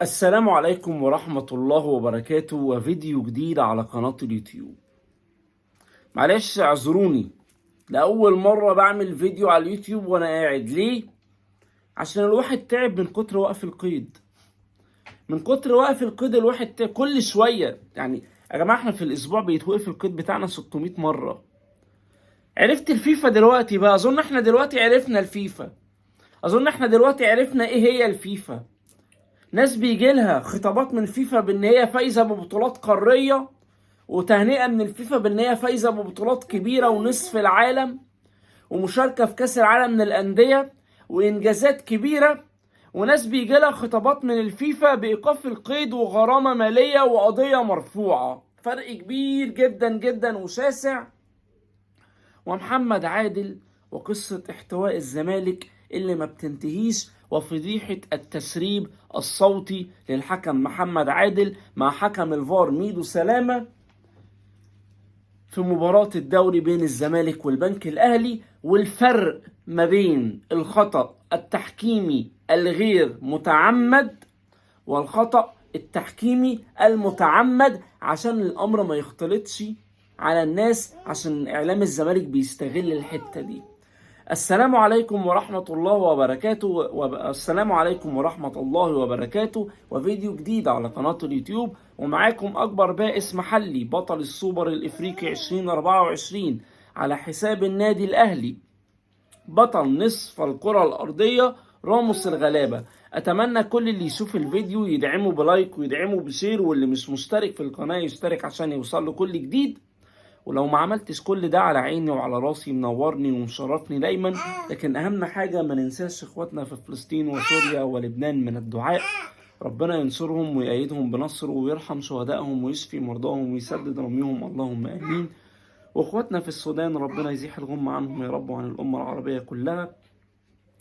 السلام عليكم ورحمة الله وبركاته، وفيديو جديد على قناة اليوتيوب. معلش اعذروني، لأول مرة بعمل فيديو على اليوتيوب وأنا قاعد. ليه؟ عشان الواحد تعب من كتر وقف القيد. من كتر وقف القيد الواحد تعب كل شوية. يعني يا جماعة احنا في الأسبوع بيتوقف القيد بتاعنا 600 مرة. عرفت الفيفا دلوقتي بقى. أظن احنا دلوقتي عرفنا الفيفا. أظن احنا دلوقتي عرفنا ايه هي الفيفا. ناس بيجي لها خطابات من فيفا بان هي فايزه ببطولات قاريه، وتهنئه من الفيفا بان هي فايزه ببطولات كبيره ونصف العالم، ومشاركه في كاس العالم للانديه، وانجازات كبيره. وناس بيجي لها خطابات من الفيفا بايقاف القيد وغرامه ماليه وقضيه مرفوعه. فرق كبير جدا جدا وشاسع. ومحمد عادل وقصة احتواء الزمالك اللي ما بتنتهيش، وفضيحة التسريب الصوتي للحكم محمد عادل مع حكم الفار ميدو سلامة في مباراة الدوري بين الزمالك والبنك الأهلي، والفرق ما بين الخطأ التحكيمي الغير متعمد والخطأ التحكيمي المتعمد، عشان الأمر ما يختلطش على الناس، عشان إعلام الزمالك بيستغل الحتة دي. السلام عليكم ورحمة الله وبركاته، والسلام عليكم ورحمة الله وبركاته، وفيديو جديد على قناة اليوتيوب. ومعاكم أكبر بائس محلي بطل السوبر الإفريقي 2024 على حساب النادي الأهلي، بطل نصف الكرة الأرضية راموس الغلابة. أتمنى كل اللي يشوف الفيديو يدعمه بلايك ويدعمه بشير، واللي مش مشترك في القناة يشترك عشان يوصل له كل جديد. ولو ما عملتش كل ده، على عيني وعلى راسي، منورني ومشرفني دايما. لكن أهم حاجة ما ننساش إخواتنا في فلسطين وسوريا ولبنان من الدعاء. ربنا ينصرهم ويأيدهم بنصره ويرحم شهدائهم ويشفي مرضاهم ويسدد رميهم، اللهم آمين. واخواتنا في السودان ربنا يزيح الغمة عنهم يا رب وعن الأمة العربية كلها.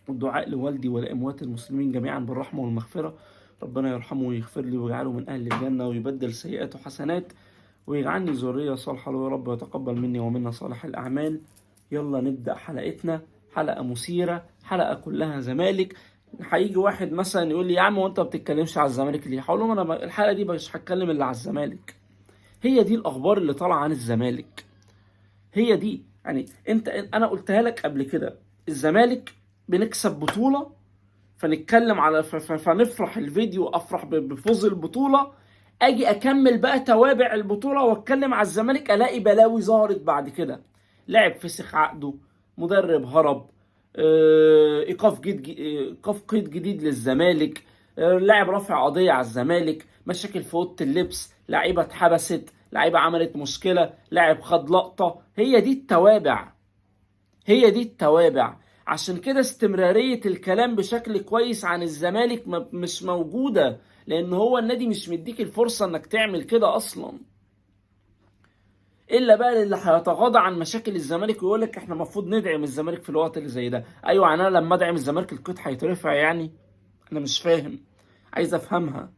والدعاء لوالدي ولأموات المسلمين جميعا بالرحمة والمغفرة. ربنا يرحمه ويغفر لي ويجعله من أهل الجنة ويبدل سيئاته حسنات ويجعلني ذرية صالحة له يا رب، ويتقبل مني ومنا صالح الأعمال. يلا نبدأ حلقتنا. حلقة مثيرة، حلقة كلها زمالك. هيجي واحد مثلا يقول لي يا عم وانت ما بتتكلمش على الزمالك ليه؟ هقول لهم انا الحلقة دي مش هتكلم الا على الزمالك. هي دي الأخبار اللي طالعة عن الزمالك. هي دي يعني انا قلتها لك قبل كده. الزمالك بنكسب بطولة فنتكلم على فنفرح الفيديو، افرح بفوز البطولة. اجي اكمل بقى توابع البطولة واتكلم على الزمالك، الاقي بلاوي ظهرت بعد كده. لاعب فسخ عقده، مدرب هرب، ايقاف قيد جديد للزمالك، لاعب رافع قضية على الزمالك، مشاكل في اوضه اللبس، لعيبه اتحبست، لعيبه عملت مشكله، لاعب خد لقطه. هي دي التوابع. هي دي التوابع. عشان كده استمرارية الكلام بشكل كويس عن الزمالك مش موجودة، لان هو النادي مش مديك الفرصة انك تعمل كده اصلا. الا بقى اللي هيتغاضى عن مشاكل الزمالك ويقول لك احنا المفروض ندعم الزمالك في الوقت اللي زي ده. ايوه، يعني انا لما ادعم الزمالك القيد هيترفع يعني؟ انا مش فاهم، عايز افهمها.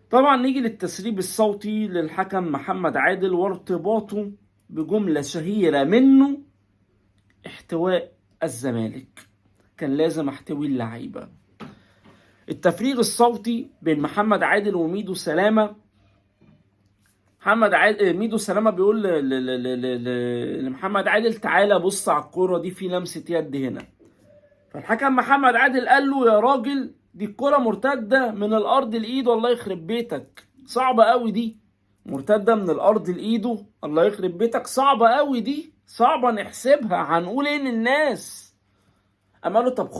طبعا نيجي للتسريب الصوتي للحكم محمد عادل وارتباطه بجملة شهيرة منه: احتواء الزمالك. كان لازم احتوي اللعيبة. التفريغ الصوتي بين محمد عادل وميدو سلامة. محمد عادل ميدو سلامة بيقول لمحمد عادل تعالى بص على الكورة دي، في لمسة يد هنا. فالحكم محمد عادل قال له يا راجل دي الكرة مرتدة من الأرض لإيده، الله يخرب بيتك. صعبة قوي دي. مرتدة من الأرض لإيده، الله يخرب بيتك. صعبة قوي دي، صعبة نحسبها. هنقول ايه للناس؟ أما له طب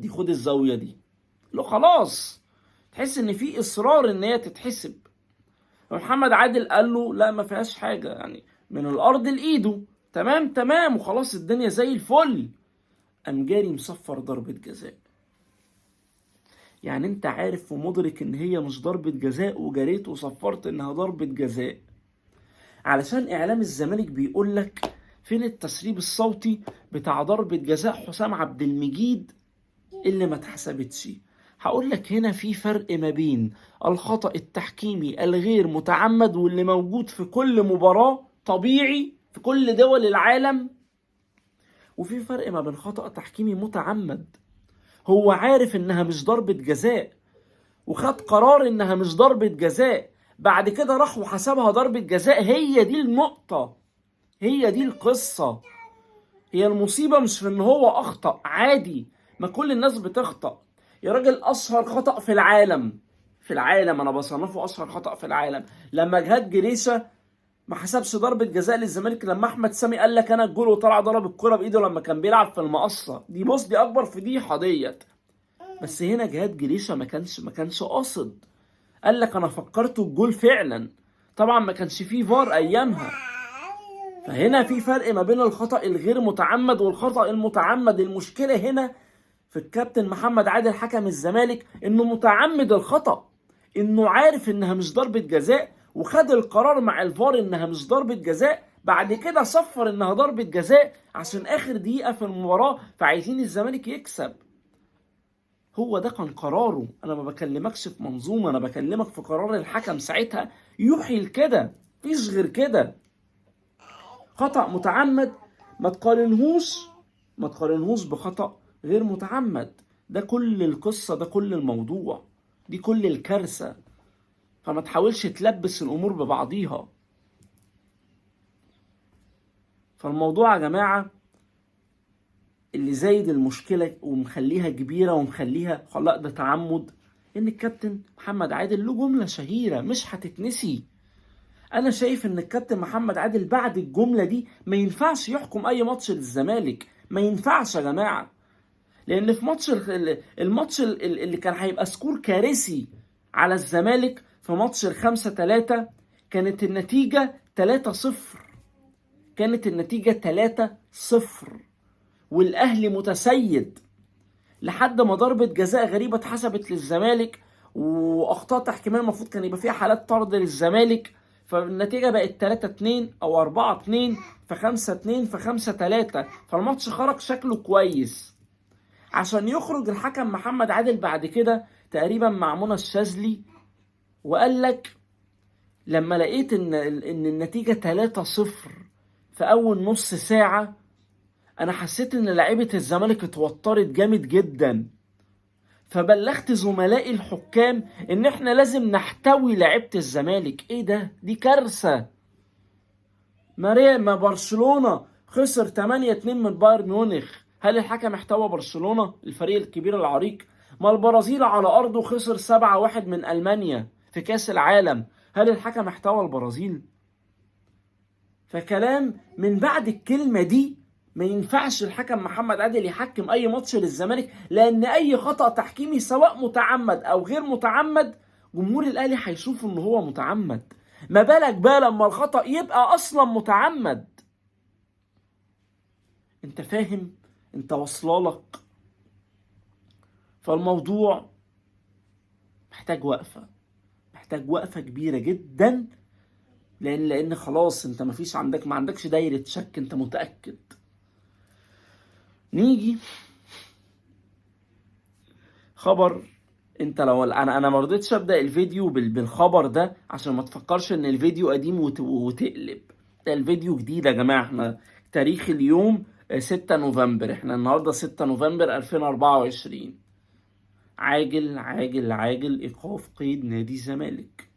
خد الزاوية دي. له خلاص، تحس ان في اصرار ان هي تتحسب. محمد عادل قال له لا ما فيهاش حاجة، يعني من الأرض لإيده. تمام وخلاص الدنيا زي الفل. قام جاري مصفر ضربة جزاء. يعني انت عارف ومدرك ان هي مش ضربة جزاء وجريت وصفرت انها ضربة جزاء، علشان اعلام الزمالك بيقول لك فين التسريب الصوتي بتاع ضربة جزاء حسام عبد المجيد اللي ما اتحسبتش. هقول لك هنا في فرق ما بين الخطأ التحكيمي الغير متعمد واللي موجود في كل مباراة طبيعي في كل دول العالم، وفي فرق ما بين خطأ تحكيمي متعمد. هو عارف انها مش ضربة جزاء، وخد قرار انها مش ضربة جزاء، بعد كده راح وحسبها ضربة جزاء. هي دي النقطة، هي دي القصة. هي المصيبة مش في ان هو اخطأ، عادي، ما كل الناس بتخطأ يا راجل. اشهر خطأ في العالم، في العالم انا بصنفه اشهر خطأ في العالم، لما جهاد جريشة ما حسبش ضربة جزاء للزمالك، لما احمد سامي قال لك انا الجول وطلع ضرب الكرة بايده لما كان بيلعب في المقصة. دي بص، دي اكبر فضيحة ديت. بس هنا جهاد جريشة ما كانش قاصد، قال لك انا فكرت الجول فعلا. طبعا ما كانش فيه فار ايامها. فهنا في فرق ما بين الخطأ الغير متعمد والخطأ المتعمد. المشكلة هنا في الكابتن محمد عادل حكم الزمالك، انه متعمد الخطأ، انه عارف انها مش ضربة جزاء وخد القرار مع الفار انها مش ضربة جزاء، بعد كده صفر انها ضربة جزاء عشان اخر دقيقة في المباراة فعايزين الزمالك يكسب. هو ده كان قراره. انا ما بكلمكش في منظومة، انا بكلمك في قرار الحكم ساعتها يوحي لكده، مفيش غير كده. خطأ متعمد ما تقارنهوش بخطأ غير متعمد. ده كل القصة، ده كل الموضوع، دي كل الكارثة. فما تحاولش تلبس الأمور ببعضيها. فالموضوع يا جماعة اللي زايد المشكلة ومخليها كبيرة ومخليها لا ده تعمد، إن الكابتن محمد عادل له جملة شهيرة مش هتتنسي. انا شايف ان الكابتن محمد عادل بعد الجمله دي ما ينفعش يحكم اي ماتش للزمالك، ما ينفعش يا جماعه. لان في الماتش اللي كان هيبقى سكور كارثي على الزمالك، في ماتش ال5-3 كانت النتيجه 3-0، كانت النتيجه 3-0 والاهلي متسيد لحد ما ضربه جزاء غريبه اتحسبت للزمالك واخطاء تحكيميه المفروض كان يبقى فيها حالات طرد للزمالك، فالنتيجة بقت 3-2 أو 4-2 ف5-2 ف5-3. فالماتش خرج شكله كويس. عشان يخرج الحكم محمد عادل بعد كده تقريبا مع منى الشاذلي وقال لك لما لقيت إن النتيجة 3-0 في أول نص ساعة، أنا حسيت إن لعيبة الزمالك اتوترت جامد جدا، فبلغت زملائي الحكام ان احنا لازم نحتوي لعيبه الزمالك. ايه ده؟ دي كارثه. ما برشلونه خسر 8-2 من بايرن ميونخ، هل الحكم احتوى برشلونه الفريق الكبير العريق؟ ما البرازيل على ارضه خسر 7-1 من المانيا في كاس العالم، هل الحكم احتوى البرازيل؟ فكلام من بعد الكلمه دي ما ينفعش الحكم محمد عادل يحكم اي ماتش للزمالك، لان اي خطأ تحكيمي سواء متعمد او غير متعمد جمهور الاهلي هيشوف ان هو متعمد، ما بالك بقى لما الخطأ يبقى اصلا متعمد. انت فاهم؟ انت واصلالك؟ فالموضوع محتاج وقفة، محتاج وقفة كبيرة جدا، لان خلاص انت ما عندكش دايرة شك، انت متأكد. نيجي خبر. انت لو انا ما رضيتش ابدا الفيديو بالخبر ده عشان ما تفكرش ان الفيديو قديم وتقلب. ده الفيديو جديد يا جماعه. احنا تاريخ اليوم 6 نوفمبر، احنا النهارده 6 نوفمبر 2024. عاجل عاجل عاجل ايقاف قيد نادي الزمالك.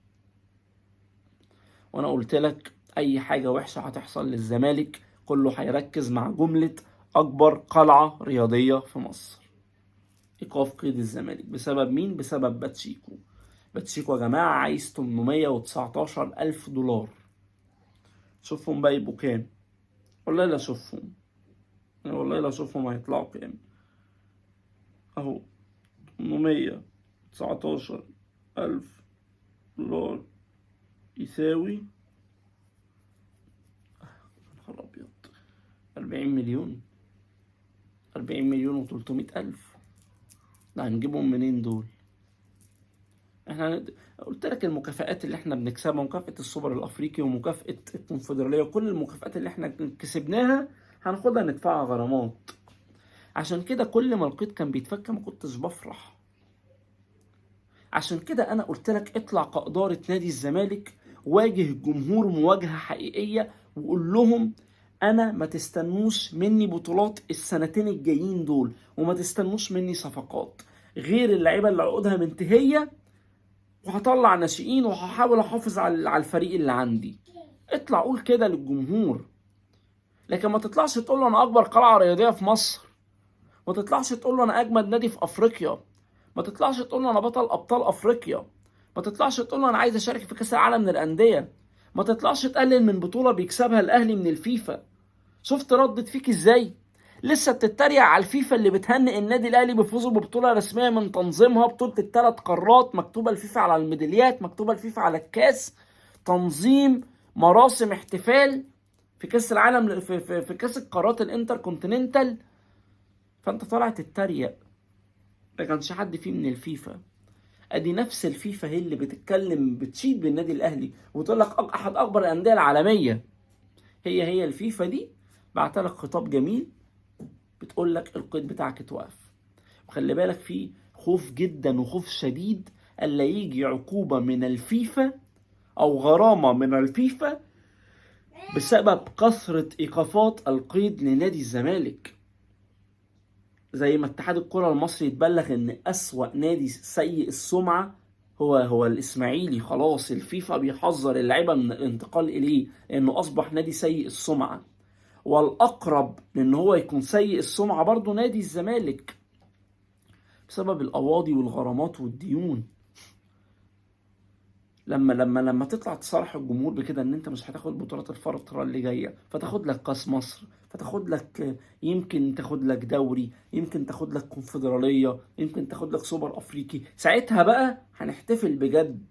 وانا قلت لك اي حاجه وحشه هتحصل للزمالك كله هيركز مع جمله اكبر قلعه رياضيه في مصر. ايقاف قيد الزمالك بسبب مين؟ بسبب باتشيكو. باتشيكو يا جماعه عايز 819 الف دولار. شوفهم بقى يبقوا كام. والله لا اشوفهم، والله لا اشوفهم هيطلعوا كام. اهو 819 الف دولار يساوي 40 مليون، 40 مليون و300 الف. ده هنجيبهم منين دول؟ احنا قلت لك المكافآت اللي احنا بنكسبها، مكافأة السوبر الافريقي ومكافأة الكونفدرالية وكل المكافآت اللي احنا كسبناها هناخدها ندفعها غرامات. عشان كده كل ما القيد كان بيتفك ما كنتش بفرح. عشان كده انا قلت لك اطلع كإدارة نادي الزمالك، واجه الجمهور مواجهة حقيقية وقول لهم انا ما تستنوش مني بطولات السنتين الجايين دول، وما تستنوش مني صفقات غير اللعيبة اللي عقودها منتهية وهطلع ناشئين وهحاول احافظ على الفريق اللي عندي. اطلع قول كده للجمهور، لكن ما تطلعش تقول له انا اكبر قلعه رياضيه في مصر، ما تطلعش تقول له انا اجمد نادي في افريقيا، ما تطلعش تقول له انا بطل ابطال افريقيا، ما تطلعش تقول له انا عايز اشارك في كاس العالم للانديه، ما تطلعش تقلل من بطوله بيكسبها الاهلي من الفيفا. شفت ردت فيك ازاي؟ لسه بتتريق على الفيفا اللي بتهنئ النادي الاهلي بفوزه ببطوله رسميه من تنظيمها، بطوله الثلاث قارات، مكتوبه الفيفا على الميداليات، مكتوبه الفيفا على الكاس، تنظيم مراسم احتفال في كاس العالم، في كاس القارات الانتر كونتيننتال. فانت طالع تتريق، ما كانش حد فيه من الفيفا. ادي نفس الفيفا هي اللي بتتكلم بتشيد بالنادي الاهلي وتقول لك احد اكبر الانديه العالميه. هي الفيفا دي بعت لك خطاب جميل بتقول لك القيد بتاعك اتوقف. وخلي بالك في خوف جدا وخوف شديد الا يجي عقوبه من الفيفا او غرامه من الفيفا بسبب كثره ايقافات القيد لنادي الزمالك. زي ما اتحاد الكرة المصري يتبلغ ان اسوأ نادي سيء السمعة هو الاسماعيلي، خلاص الفيفا بيحذر اللعيبة من الانتقال اليه لانه اصبح نادي سيء السمعة. والاقرب لان هو يكون سيء السمعة برضه نادي الزمالك بسبب القواضي والغرامات والديون. لما تطلع تصارح الجمهور بكده ان انت مش هتاخد بطولات الفتره اللي جايه، فتاخد لك كاس مصر، فتاخد لك يمكن تاخد لك دوري، يمكن تاخد لك كونفدراليه، يمكن تاخد لك سوبر افريقي، ساعتها بقى هنحتفل بجد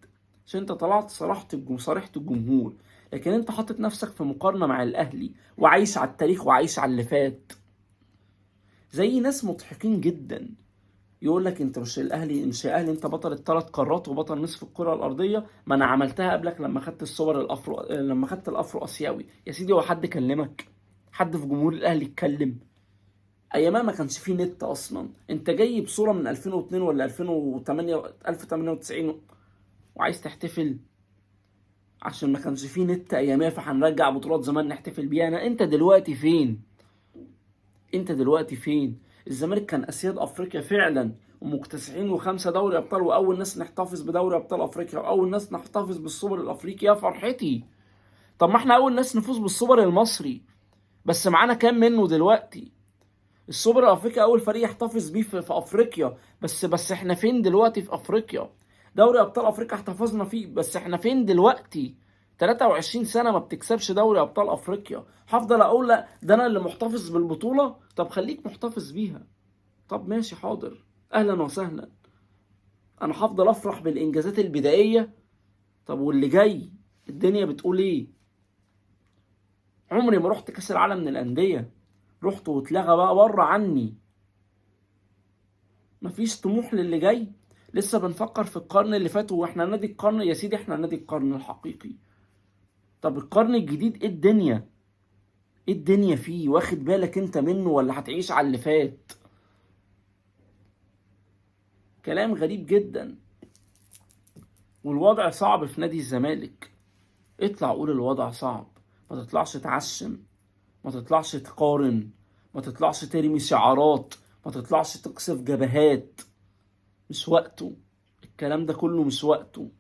عشان انت طلعت صارحت الجمهور. لكن انت حاطط نفسك في مقارنه مع الاهلي وعايش على التاريخ وعايش على اللي فات، زي ناس مضحكين جدا. يقول لك انت مش الاهلي انت بطل الثلاث قارات وبطل نصف الكره الارضيه، ما انا عملتها قبلك لما خدت لما خدت الافرو اسيوي. يا سيدي هو حد كلمك؟ حد في جمهور الاهلي اتكلم؟ ايامها ما كانش فيه نت اصلا، انت جاي بصوره من 2002 ولا 2008 1098 وعايز تحتفل عشان ما كانش فيه نت ايامها، فهنرجع بطولات زمان نحتفل بيها. انت دلوقتي فين؟ انت دلوقتي فين؟ الزمالك كان اسياد افريقيا فعلا ومكتسحين و5 دوري ابطال، واول ناس نحتفظ بدوري ابطال افريقيا، واول ناس نحتفظ بالسوبر الافريقي. يا فرحتي! طب ما احنا اول ناس نفوز بالسوبر المصري، بس معانا كام منه دلوقتي؟ السوبر الافريقي اول فريق يحتفظ بيه في افريقيا، بس احنا فين دلوقتي في افريقيا؟ دوري ابطال افريقيا احتفظنا فيه، بس احنا فين دلوقتي؟ 23 سنة ما بتكسبش دوري ابطال افريقيا. هفضل اقول لا ده انا اللي محتفظ بالبطولة؟ طب خليك محتفظ بيها. طب ماشي حاضر، اهلا وسهلا، انا هفضل افرح بالانجازات البدائية. طب واللي جاي الدنيا بتقول ايه؟ عمري ما رحت كاس العالم من الاندية، رحت واتلغى بقى بره عني. مفيش طموح للي جاي، لسه بنفكر في القرن اللي فات واحنا نادي القرن. يا سيدي احنا نادي القرن الحقيقي. طب القرن الجديد ايه الدنيا؟ ايه الدنيا فيه؟ واخد بالك انت منه ولا هتعيش على اللي فات؟ كلام غريب جدا. والوضع صعب في نادي الزمالك. اطلع قول الوضع صعب، ما تطلعش تعشم، ما تطلعش تقارن، ما تطلعش ترمي شعارات، ما تطلعش تقصف جبهات. مش وقته، الكلام ده كله مش وقته.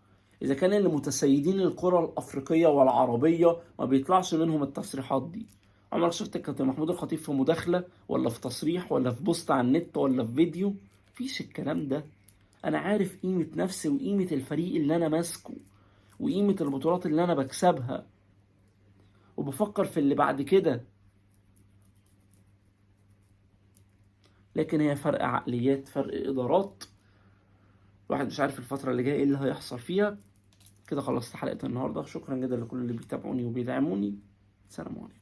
اذا كان اللي متسيدين الكرة الافريقية والعربية ما بيطلعش منهم التصريحات دي. عمرك شفت كابتن محمود الخطيب في مداخلة ولا في تصريح ولا في بوست على النت ولا في فيديو؟ مفيش الكلام ده. انا عارف قيمة نفسي وقيمة الفريق اللي انا ماسكه وقيمة البطولات اللي انا بكسبها، وبفكر في اللي بعد كده. لكن هي فرق عقليات، فرق ادارات، الواحد مش عارف الفترة اللي جاية ايه اللي هيحصل فيها. كده خلصت حلقة النهاردة. شكرا جدا لكل اللي بيتابعوني وبيدعموني. سلام عليكم.